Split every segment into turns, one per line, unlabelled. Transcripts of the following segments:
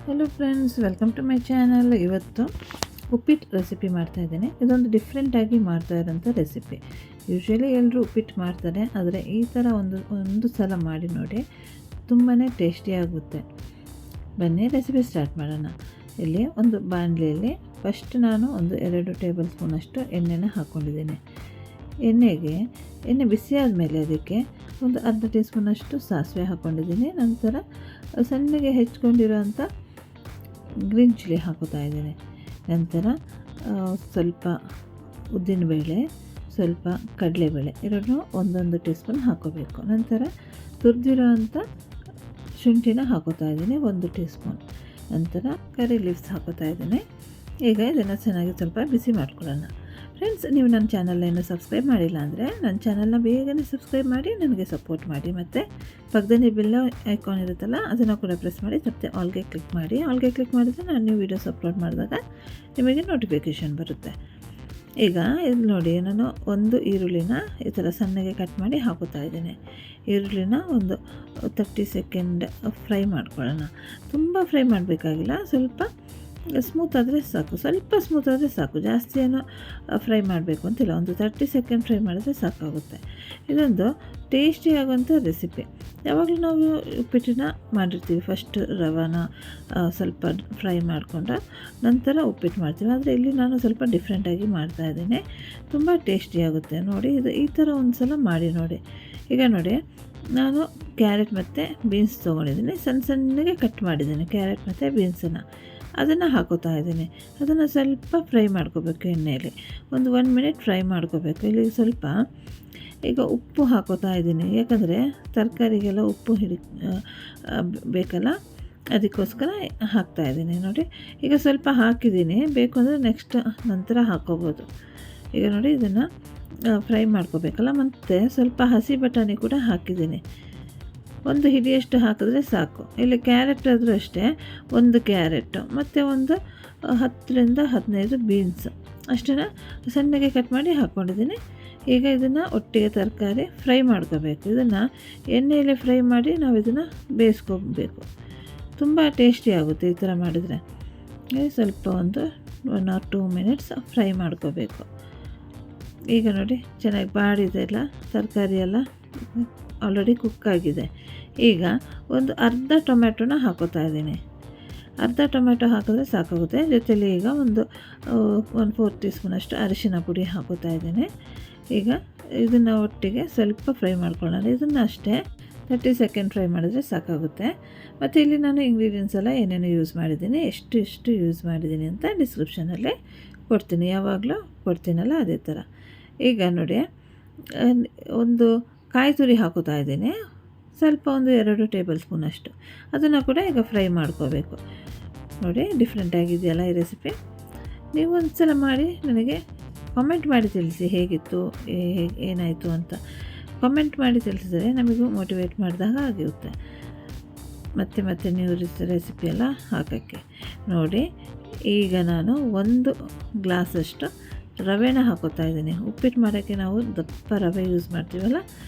Hello friends, welcome to my channel. ಇವತ್ತು uppittu recipe ಮಾಡ್ತಾಯಿದ್ದೀನಿ. ಇದೊಂದು ಡಿಫ್ರೆಂಟಾಗಿ ಮಾಡ್ತಾ ಇರೋಂಥ ರೆಸಿಪಿ. ಯೂಶ್ವಲಿ ಎಲ್ಲರೂ ಉಪ್ಪಿಟ್ಟು ಮಾಡ್ತಾರೆ, ಆದರೆ ಈ ಥರ ಒಂದು ಸಲ ಮಾಡಿ ನೋಡಿ, ತುಂಬಾ ಟೇಸ್ಟಿಯಾಗುತ್ತೆ. ಬನ್ನಿ ರೆಸಿಪಿ ಸ್ಟಾರ್ಟ್ ಮಾಡೋಣ. ಇಲ್ಲಿ ಒಂದು ಬಾಣಲೆಯಲ್ಲಿ ಫಸ್ಟ್ ನಾನು 2 ಟೇಬಲ್ ಸ್ಪೂನಷ್ಟು ಎಣ್ಣೆನ ಹಾಕ್ಕೊಂಡಿದ್ದೀನಿ. ಎಣ್ಣೆ ಬಿಸಿ ಆದಮೇಲೆ ಅದಕ್ಕೆ ಒಂದು ಅರ್ಧ ಟೀ ಸ್ಪೂನಷ್ಟು ಸಾಸಿವೆ ಹಾಕ್ಕೊಂಡಿದ್ದೀನಿ. ನಂತರ ಸಣ್ಣಗೆ ಹೆಚ್ಕೊಂಡಿರೋಂಥ ಗ್ರೀನ್ ಚಿಲ್ಲಿ ಹಾಕೋತಾ ಇದ್ದೀನಿ. ನಂತರ ಸ್ವಲ್ಪ ಉದ್ದಿನಬೇಳೆ, ಸ್ವಲ್ಪ ಕಡಲೆಬೇಳೆ ಎರಡನ್ನೂ 1 ಟೀ ಸ್ಪೂನ್ ಹಾಕೋಬೇಕು. ನಂತರ ತುರಿದಿರೋ ಅಂಥ ಶುಂಠಿನ ಹಾಕೋತಾ ಇದ್ದೀನಿ 1 ಟೀ ಸ್ಪೂನ್. ನಂತರ ಕರಿ ಲೀವ್ಸ್ ಹಾಕೋತಾ ಇದ್ದೀನಿ. ಈಗ ಇದನ್ನು ಚೆನ್ನಾಗಿ ಸ್ವಲ್ಪ ಬಿಸಿ ಮಾಡ್ಕೊಳ್ಳೋಣ. ಫ್ರೆಂಡ್ಸ್, ನೀವು ನನ್ನ ಚಾನಲ್ನ ಸಬ್ಸ್ಕ್ರೈಬ್ ಮಾಡಿಲ್ಲ ಅಂದರೆ ನನ್ನ ಚಾನಲ್ನ ಬೇಗನೆ ಸಬ್ಸ್ಕ್ರೈಬ್ ಮಾಡಿ ನನಗೆ ಸಪೋರ್ಟ್ ಮಾಡಿ. ಮತ್ತು ಪಕ್ಕದಲ್ಲಿ ಬೆಲ್ ಐಕಾನ್ ಇರುತ್ತಲ್ಲ, ಅದನ್ನು ಕೂಡ ಪ್ರೆಸ್ ಮಾಡಿ, ಮತ್ತೆ ಆಲ್ಗೆ ಕ್ಲಿಕ್ ಮಾಡಿ. ಆಲ್ಗೆ ಕ್ಲಿಕ್ ಮಾಡಿದರೆ ನಾನು ನೀವು ವೀಡಿಯೋಸ್ ಅಪ್ಲೋಡ್ ಮಾಡಿದಾಗ ನಿಮಗೆ ನೋಟಿಫಿಕೇಷನ್ ಬರುತ್ತೆ. ಈಗ ಇದು ನೋಡಿ, ನಾನು 1 ಈರುಳ್ಳಿನ ಈ ಥರ ಸಣ್ಣಗೆ ಕಟ್ ಮಾಡಿ ಹಾಕುತ್ತಾ ಇದ್ದೀನಿ. ಈರುಳ್ಳಿನ ಒಂದು 30 ಸೆಕೆಂಡ್ ಫ್ರೈ ಮಾಡ್ಕೊಳ್ಳೋಣ. ತುಂಬ ಫ್ರೈ ಮಾಡಬೇಕಾಗಿಲ್ಲ, ಸ್ವಲ್ಪ ಸ್ಮೂತ್ ಆದರೆ ಸಾಕು, ಸ್ವಲ್ಪ ಸ್ಮೂತ್ ಆದರೆ ಸಾಕು, ಜಾಸ್ತಿ ಏನೋ ಫ್ರೈ ಮಾಡಬೇಕು ಅಂತಿಲ್ಲ. ಒಂದು 30 ಸೆಕೆಂಡ್ ಫ್ರೈ ಮಾಡಿದ್ರೆ ಸಾಕಾಗುತ್ತೆ. ಇದೊಂದು ಟೇಸ್ಟಿ ಆಗುವಂಥ ರೆಸಿಪಿ. ಯಾವಾಗಲೂ ನಾವು ಉಪ್ಪಿಟ್ಟನ್ನ ಮಾಡಿರ್ತೀವಿ, ಫಸ್ಟ್ ರವಾನ ಸ್ವಲ್ಪ ಫ್ರೈ ಮಾಡಿಕೊಂಡು ನಂತರ ಉಪ್ಪಿಟ್ಟು ಮಾಡ್ತೀವಿ. ಆದರೆ ಇಲ್ಲಿ ನಾನು ಸ್ವಲ್ಪ ಡಿಫ್ರೆಂಟಾಗಿ ಮಾಡ್ತಾಯಿದ್ದೀನಿ, ತುಂಬ ಟೇಸ್ಟಿಯಾಗುತ್ತೆ. ನೋಡಿ, ಇದು ಈ ಥರ ಒಂದು ಸಲ ಮಾಡಿ ನೋಡಿ. ಈಗ ನೋಡಿ, ನಾನು ಕ್ಯಾರೆಟ್ ಮತ್ತು ಬೀನ್ಸ್ ತೊಗೊಂಡಿದ್ದೀನಿ, ಸಣ್ಣಗೆ ಕಟ್ ಮಾಡಿದ್ದೀನಿ ಕ್ಯಾರೆಟ್ ಮತ್ತು ಬೀನ್ಸನ್ನು. ಅದನ್ನು ಹಾಕೋತಾ ಇದ್ದೀನಿ. ಅದನ್ನು ಸ್ವಲ್ಪ ಫ್ರೈ ಮಾಡ್ಕೋಬೇಕು ಎಣ್ಣೆಯಲ್ಲಿ, ಒಂದು 1 ಮಿನಿಟ್ ಫ್ರೈ ಮಾಡ್ಕೋಬೇಕು. ಇಲ್ಲಿ ಸ್ವಲ್ಪ ಈಗ ಉಪ್ಪು ಹಾಕೋತಾ ಇದ್ದೀನಿ, ಯಾಕಂದರೆ ತರಕಾರಿಗೆಲ್ಲ ಉಪ್ಪು ಬೇಕಲ್ಲ, ಅದಕ್ಕೋಸ್ಕರ ಹಾಕ್ತಾಯಿದ್ದೀನಿ. ನೋಡಿ, ಈಗ ಸ್ವಲ್ಪ ಹಾಕಿದ್ದೀನಿ, ಬೇಕು ಅಂದರೆ ನೆಕ್ಸ್ಟ್ ನಂತರ ಹಾಕೋಬೋದು. ಈಗ ನೋಡಿ, ಇದನ್ನು ಫ್ರೈ ಮಾಡ್ಕೋಬೇಕಲ್ಲ. ಮತ್ತು ಸ್ವಲ್ಪ ಹಸಿ ಬಟಾಣಿ ಕೂಡ ಹಾಕಿದ್ದೀನಿ, 1 ಹಿಡಿಯಷ್ಟು ಹಾಕಿದ್ರೆ ಸಾಕು. ಇಲ್ಲಿ ಕ್ಯಾರೆಟ್ ಆದರೂ ಅಷ್ಟೇ, 1 ಕ್ಯಾರೆಟು ಮತ್ತು ಒಂದು 10ರಿಂದ 15 ಬೀನ್ಸ್ ಅಷ್ಟನ್ನು ಸಣ್ಣಗೆ ಕಟ್ ಮಾಡಿ ಹಾಕ್ಕೊಂಡಿದ್ದೀನಿ. ಈಗ ಇದನ್ನು ಒಟ್ಟಿಗೆ ತರಕಾರಿ ಫ್ರೈ ಮಾಡ್ಕೋಬೇಕು. ಇದನ್ನು ಎಣ್ಣೆಯಲ್ಲಿ ಫ್ರೈ ಮಾಡಿ ನಾವು ಇದನ್ನು ಬೇಯಿಸ್ಕೋಬೇಕು. ತುಂಬ ಟೇಸ್ಟಿ ಆಗುತ್ತೆ ಈ ಥರ ಮಾಡಿದರೆ. ಸ್ವಲ್ಪ ಒಂದು 1 or 2 ಮಿನಿಟ್ಸ್ ಫ್ರೈ ಮಾಡ್ಕೋಬೇಕು. ಈಗ ನೋಡಿ, ಚೆನ್ನಾಗಿ ಬಾಡಿದೆ ಎಲ್ಲ, ತರಕಾರಿ ಎಲ್ಲ ಆಲ್ರೆಡಿ ಕುಕ್ ಆಗಿದೆ. ಈಗ ಒಂದು ಅರ್ಧ ಟೊಮೆಟೊನ ಹಾಕೋತಾ ಇದ್ದೀನಿ. ಅರ್ಧ ಟೊಮೆಟೊ ಹಾಕಿದ್ರೆ ಸಾಕಾಗುತ್ತೆ. ಜೊತೆಲಿ ಈಗ ಒಂದು 4 ಟೀ ಸ್ಪೂನಷ್ಟು ಅರಿಶಿನ ಪುಡಿ ಹಾಕೋತಾ ಇದ್ದೀನಿ. ಈಗ ಇದನ್ನು ಒಟ್ಟಿಗೆ ಸ್ವಲ್ಪ ಫ್ರೈ ಮಾಡ್ಕೊಳ್ಳೋಣ. ಇದನ್ನು ಅಷ್ಟೇ 30 ಸೆಕೆಂಡ್ ಫ್ರೈ ಮಾಡಿದ್ರೆ ಸಾಕಾಗುತ್ತೆ. ಮತ್ತು ಇಲ್ಲಿ ನಾನು ಇಂಗ್ರೀಡಿಯೆಂಟ್ಸ್ ಎಲ್ಲ ಏನೇನು ಯೂಸ್ ಮಾಡಿದ್ದೀನಿ, ಎಷ್ಟು ಯೂಸ್ ಮಾಡಿದ್ದೀನಿ ಅಂತ ಡಿಸ್ಕ್ರಿಪ್ಷನಲ್ಲಿ ಕೊಡ್ತೀನಿ, ಯಾವಾಗಲೂ ಕೊಡ್ತೀನಲ್ಲ ಅದೇ ಥರ. ಈಗ ನೋಡಿ, ಒಂದು ಕಾಯಿ ತುರಿ ಹಾಕೋತಾ ಇದ್ದೀನಿ, ಸ್ವಲ್ಪ ಒಂದು 2 ಟೇಬಲ್ ಸ್ಪೂನಷ್ಟು. ಅದನ್ನು ಕೂಡ ಈಗ ಫ್ರೈ ಮಾಡ್ಕೋಬೇಕು. ನೋಡಿ, ಡಿಫ್ರೆಂಟಾಗಿದೆಯಲ್ಲ ಈ ರೆಸಿಪಿ. ನೀವು ಒಂದು ಸಲ ಮಾಡಿ ನನಗೆ ಕಾಮೆಂಟ್ ಮಾಡಿ ತಿಳಿಸಿ ಹೇಗಿತ್ತು, ಏನಾಯಿತು ಅಂತ. ಕಾಮೆಂಟ್ ಮಾಡಿ ತಿಳಿಸಿದರೆ ನಮಗೂ ಮೋಟಿವೇಟ್ ಮಾಡಿದಾಗ ಆಗಿರುತ್ತೆ ಮತ್ತೆ ನೀವು ರೆಸಿಪಿ ಎಲ್ಲ ಹಾಕೋಕ್ಕೆ. ನೋಡಿ, ಈಗ ನಾನು 1 ಗ್ಲಾಸಷ್ಟು ರವೆನ ಹಾಕೋತಾ ಇದ್ದೀನಿ. ಉಪ್ಪಿಟ್ಟು ಮಾಡೋಕ್ಕೆ ನಾವು ದಪ್ಪ ರವೆ ಯೂಸ್ ಮಾಡ್ತೀವಲ್ಲ,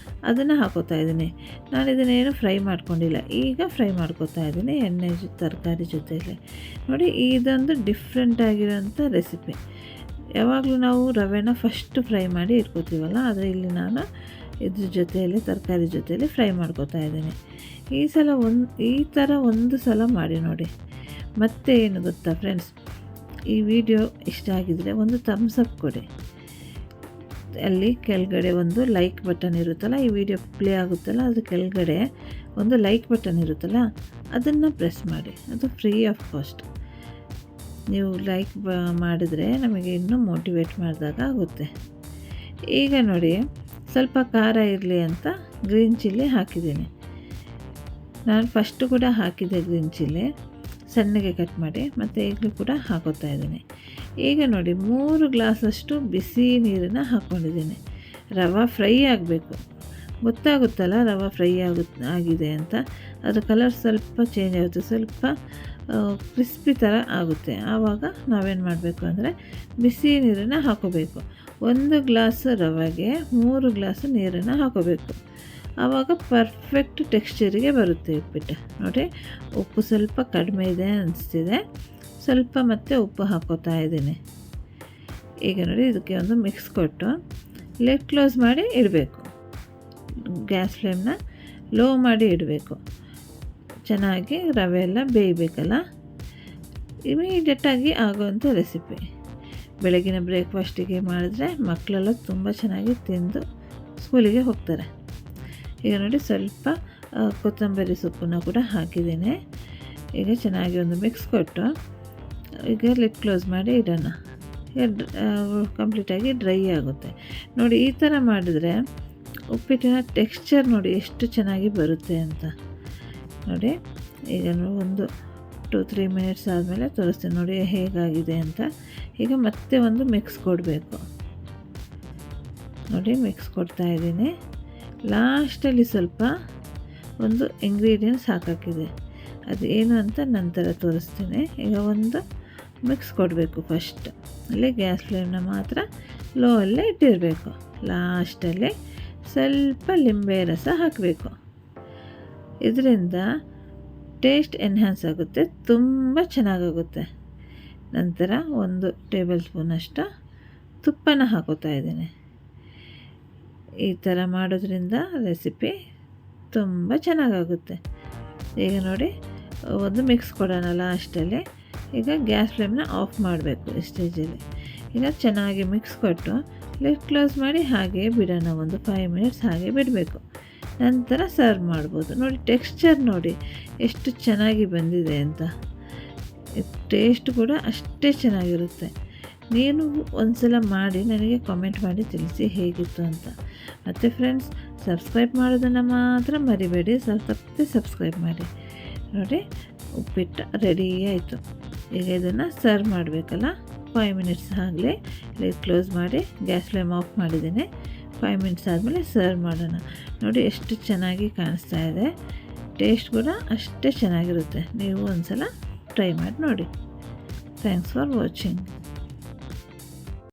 ಅದನ್ನು ಹಾಕೋತಾ ಇದ್ದೀನಿ. ನಾನು ಇದನ್ನೇನು ಫ್ರೈ ಮಾಡ್ಕೊಂಡಿಲ್ಲ, ಈಗ ಫ್ರೈ ಮಾಡ್ಕೋತಾ ಇದ್ದೀನಿ ಎಣ್ಣೆ ತರಕಾರಿ ಜೊತೆಯಲ್ಲಿ. ನೋಡಿ, ಇದೊಂದು ಡಿಫ್ರೆಂಟಾಗಿರೋಂಥ ರೆಸಿಪಿ. ಯಾವಾಗಲೂ ನಾವು ರವೆನ ಫಸ್ಟ್ ಫ್ರೈ ಮಾಡಿ ಇಟ್ಕೋತೀವಲ್ಲ, ಆದರೆ ಇಲ್ಲಿ ನಾನು ಇದ್ರ ಜೊತೆಯಲ್ಲಿ ತರಕಾರಿ ಜೊತೆಯಲ್ಲಿ ಫ್ರೈ ಮಾಡ್ಕೋತಾ ಇದ್ದೀನಿ. ಈ ಥರ ಒಂದು ಸಲ ಮಾಡಿ ನೋಡಿ. ಮತ್ತೆ ಏನು ಗೊತ್ತಾ ಫ್ರೆಂಡ್ಸ್, ಈ ವಿಡಿಯೋ ಇಷ್ಟ ಆಗಿದರೆ ಒಂದು ಥಮ್ಸ್ ಅಪ್ ಕೊಡಿ. ಅಲ್ಲಿ ಕೆಳಗಡೆ ಒಂದು ಲೈಕ್ ಬಟನ್ ಇರುತ್ತಲ್ಲ, ಈ ವಿಡಿಯೋ ಪ್ಲೇ ಆಗುತ್ತಲ್ಲ, ಅದ್ರ ಕೆಳಗಡೆ ಒಂದು ಲೈಕ್ ಬಟನ್ ಇರುತ್ತಲ್ಲ, ಅದನ್ನು ಪ್ರೆಸ್ ಮಾಡಿ. ಅದು ಫ್ರೀ ಆಫ್ ಕಾಸ್ಟ್. ನೀವು ಲೈಕ್ ಮಾಡಿದರೆ ನಮಗೆ ಇನ್ನೂ ಮೋಟಿವೇಟ್ ಮಾಡಿದಾಗ ಆಗುತ್ತೆ. ಈಗ ನೋಡಿ, ಸ್ವಲ್ಪ ಖಾರ ಇರಲಿ ಅಂತ ಗ್ರೀನ್ ಚಿಲ್ಲಿ ಹಾಕಿದ್ದೀನಿ. ನಾನು ಫಸ್ಟು ಕೂಡ ಹಾಕಿದ್ದೆ ಗ್ರೀನ್ ಚಿಲ್ಲಿ, ಸಣ್ಣಗೆ ಕಟ್ ಮಾಡಿ, ಮತ್ತು ಈಗಲೂ ಕೂಡ ಹಾಕೋತಾ ಇದ್ದೀನಿ. ಈಗ ನೋಡಿ, 3 ಗ್ಲಾಸಷ್ಟು ಬಿಸಿ ನೀರನ್ನು ಹಾಕ್ಕೊಂಡಿದ್ದೀನಿ. ರವೆ ಫ್ರೈ ಆಗಬೇಕು, ಗೊತ್ತಾಗುತ್ತಲ್ಲ ರವೆ ಫ್ರೈ ಆಗಿದೆ ಅಂತ. ಅದು ಕಲರ್ ಸ್ವಲ್ಪ ಚೇಂಜ್ ಆಗುತ್ತೆ, ಸ್ವಲ್ಪ ಕ್ರಿಸ್ಪಿ ಥರ ಆಗುತ್ತೆ. ಆವಾಗ ನಾವೇನು ಮಾಡಬೇಕು ಅಂದರೆ ಬಿಸಿ ನೀರನ್ನು ಹಾಕೋಬೇಕು. 1 ಗ್ಲಾಸ್ ರವೆಗೆ 3 ಗ್ಲಾಸ್ ನೀರನ್ನು ಹಾಕೋಬೇಕು. ಆವಾಗ ಪರ್ಫೆಕ್ಟ್ ಟೆಕ್ಸ್ಚರಿಗೆ ಬರುತ್ತೆ ಉಪ್ಪಿಟ್ಟು. ನೋಡಿ, ಉಪ್ಪು ಸ್ವಲ್ಪ ಕಡಿಮೆ ಇದೆ ಅನಿಸ್ತಿದೆ, ಸ್ವಲ್ಪ ಮತ್ತೆ ಉಪ್ಪು ಹಾಕೋತಾ ಇದ್ದೀನಿ. ಈಗ ನೋಡಿ, ಇದಕ್ಕೆ ಒಂದು ಮಿಕ್ಸ್ ಕೊಟ್ಟು ಲಿಡ್ ಕ್ಲೋಸ್ ಮಾಡಿ ಇಡಬೇಕು. ಗ್ಯಾಸ್ ಫ್ಲೇಮ್ನ ಲೋ ಮಾಡಿ ಇಡಬೇಕು. ಚೆನ್ನಾಗಿ ರವೆ ಎಲ್ಲ ಬೇಯಬೇಕಲ್ಲ. ಇಮಿಡಿಯೇಟಾಗಿ ಆಗೋವಂಥ ರೆಸಿಪಿ. ಬೆಳಗಿನ ಬ್ರೇಕ್ಫಾಸ್ಟಿಗೆ ಮಾಡಿದ್ರೆ ಮಕ್ಕಳೆಲ್ಲ ತುಂಬ ಚೆನ್ನಾಗಿ ತಿಂದು ಸ್ಕೂಲಿಗೆ ಹೋಗ್ತಾರೆ. ಈಗ ನೋಡಿ, ಸ್ವಲ್ಪ ಕೊತ್ತಂಬರಿ ಸೊಪ್ಪನ್ನು ಕೂಡ ಹಾಕಿದ್ದೀನಿ. ಈಗ ಚೆನ್ನಾಗಿ ಒಂದು ಮಿಕ್ಸ್ ಕೊಟ್ಟು ಈಗ ಲಿಡ್ ಕ್ಲೋಸ್ ಮಾಡಿ ಇಡೋಣ. ಈಗ ಕಂಪ್ಲೀಟಾಗಿ ಡ್ರೈ ಆಗುತ್ತೆ. ನೋಡಿ, ಈ ಥರ ಮಾಡಿದ್ರೆ ಉಪ್ಪಿಟ್ಟಿನ ಟೆಕ್ಸ್ಚರ್ ನೋಡಿ ಎಷ್ಟು ಚೆನ್ನಾಗಿ ಬರುತ್ತೆ ಅಂತ. ನೋಡಿ, ಈಗ ಒಂದು 2-3 ಮಿನಿಟ್ಸ್ ಆದಮೇಲೆ ತೋರಿಸ್ತೀನಿ ನೋಡಿ ಹೇಗಾಗಿದೆ ಅಂತ. ಈಗ ಮತ್ತೆ ಒಂದು ಮಿಕ್ಸ್ ಕೊಡಬೇಕು. ನೋಡಿ, ಮಿಕ್ಸ್ ಕೊಡ್ತಾಯಿದ್ದೀನಿ. ಲಾಸ್ಟಲ್ಲಿ ಸ್ವಲ್ಪ ಒಂದು ಇಂಗ್ರೀಡಿಯೆಂಟ್ಸ್ ಹಾಕೋಕ್ಕಿದೆ, ಅದು ಏನು ಅಂತ ನಂತರ ತೋರಿಸ್ತೀನಿ. ಈಗ ಒಂದು ಮಿಕ್ಸ್ ಕೊಡಬೇಕು. ಫಸ್ಟ್ ಅಲ್ಲಿ ಗ್ಯಾಸ್ ಫ್ಲೇಮ್ನ ಮಾತ್ರ ಲೋ ಅಲ್ಲೇ ಇಟ್ಟಿರಬೇಕು. ಲಾಸ್ಟಲ್ಲಿ ಸ್ವಲ್ಪ ಲಿಂಬೆ ರಸ ಹಾಕಬೇಕು. ಇದರಿಂದ ಟೇಸ್ಟ್ ಎನ್ಹ್ಯಾನ್ಸ್ ಆಗುತ್ತೆ, ತುಂಬ ಚೆನ್ನಾಗಾಗುತ್ತೆ. ನಂತರ 1 ಟೇಬಲ್ ಸ್ಪೂನಷ್ಟು ತುಪ್ಪನ ಹಾಕೋತಾ ಇದ್ದೀನಿ. ಈ ಥರ ಮಾಡೋದ್ರಿಂದ ರೆಸಿಪಿ ತುಂಬ ಚೆನ್ನಾಗಾಗುತ್ತೆ. ಈಗ ನೋಡಿ, ಒಂದು ಮಿಕ್ಸ್ ಕೊಡೋಣ ಲಾಸ್ಟಲ್ಲಿ. ಈಗ ಗ್ಯಾಸ್ ಫ್ಲೇಮ್ನ ಆಫ್ ಮಾಡಬೇಕು ಈ ಸ್ಟೇಜಲ್ಲಿ. ಈಗ ಚೆನ್ನಾಗಿ ಮಿಕ್ಸ್ ಕೊಟ್ಟು ಲಿಡ್ ಕ್ಲೋಸ್ ಮಾಡಿ ಹಾಗೆ ಬಿಡೋಣ. ಒಂದು 5 ಮಿನಿಟ್ಸ್ ಹಾಗೆ ಬಿಡಬೇಕು. ನಂತರ ಸರ್ವ್ ಮಾಡ್ಬೋದು. ನೋಡಿ, ಟೆಕ್ಸ್ಚರ್ ನೋಡಿ ಎಷ್ಟು ಚೆನ್ನಾಗಿ ಬಂದಿದೆ ಅಂತ. ಟೇಸ್ಟ್ ಕೂಡ ಅಷ್ಟೇ ಚೆನ್ನಾಗಿರುತ್ತೆ. ನೀನು ಒಂದು ಸಲ ಮಾಡಿ ನನಗೆ ಕಾಮೆಂಟ್ ಮಾಡಿ ತಿಳಿಸಿ ಹೇಗಿತ್ತು ಅಂತ. ಮತ್ತು ಫ್ರೆಂಡ್ಸ್, ಸಬ್ಸ್ಕ್ರೈಬ್ ಮಾಡೋದನ್ನು ಮಾತ್ರ ಮರಿಬೇಡಿ, ತಪ್ಪದೆ ಸಬ್ಸ್ಕ್ರೈಬ್ ಮಾಡಿ. ನೋಡಿ, ಉಪ್ಪಿಟ್ಟು ರೆಡಿ ಆಯಿತು. ಈಗ ಇದನ್ನು ಸರ್ವ್ ಮಾಡಬೇಕಲ್ಲ. 5 ಮಿನಿಟ್ಸ್ ಆಗಲಿ ಲಿಡ್ ಕ್ಲೋಸ್ ಮಾಡಿ ಗ್ಯಾಸ್ ಫ್ಲೇಮ್ ಆಫ್ ಮಾಡಿದ್ದೀನಿ. 5 ಮಿನಿಟ್ಸ್ ಆದಮೇಲೆ ಸರ್ವ್ ಮಾಡೋಣ. ನೋಡಿ, ಎಷ್ಟು ಚೆನ್ನಾಗಿ ಕಾಣಿಸ್ತಾ ಇದೆ. ಟೇಸ್ಟ್ ಕೂಡ ಅಷ್ಟೇ ಚೆನ್ನಾಗಿರುತ್ತೆ. ನೀವು ಒಂದು ಸಲ ಟ್ರೈ ಮಾಡಿ ನೋಡಿ. Thanks for watching.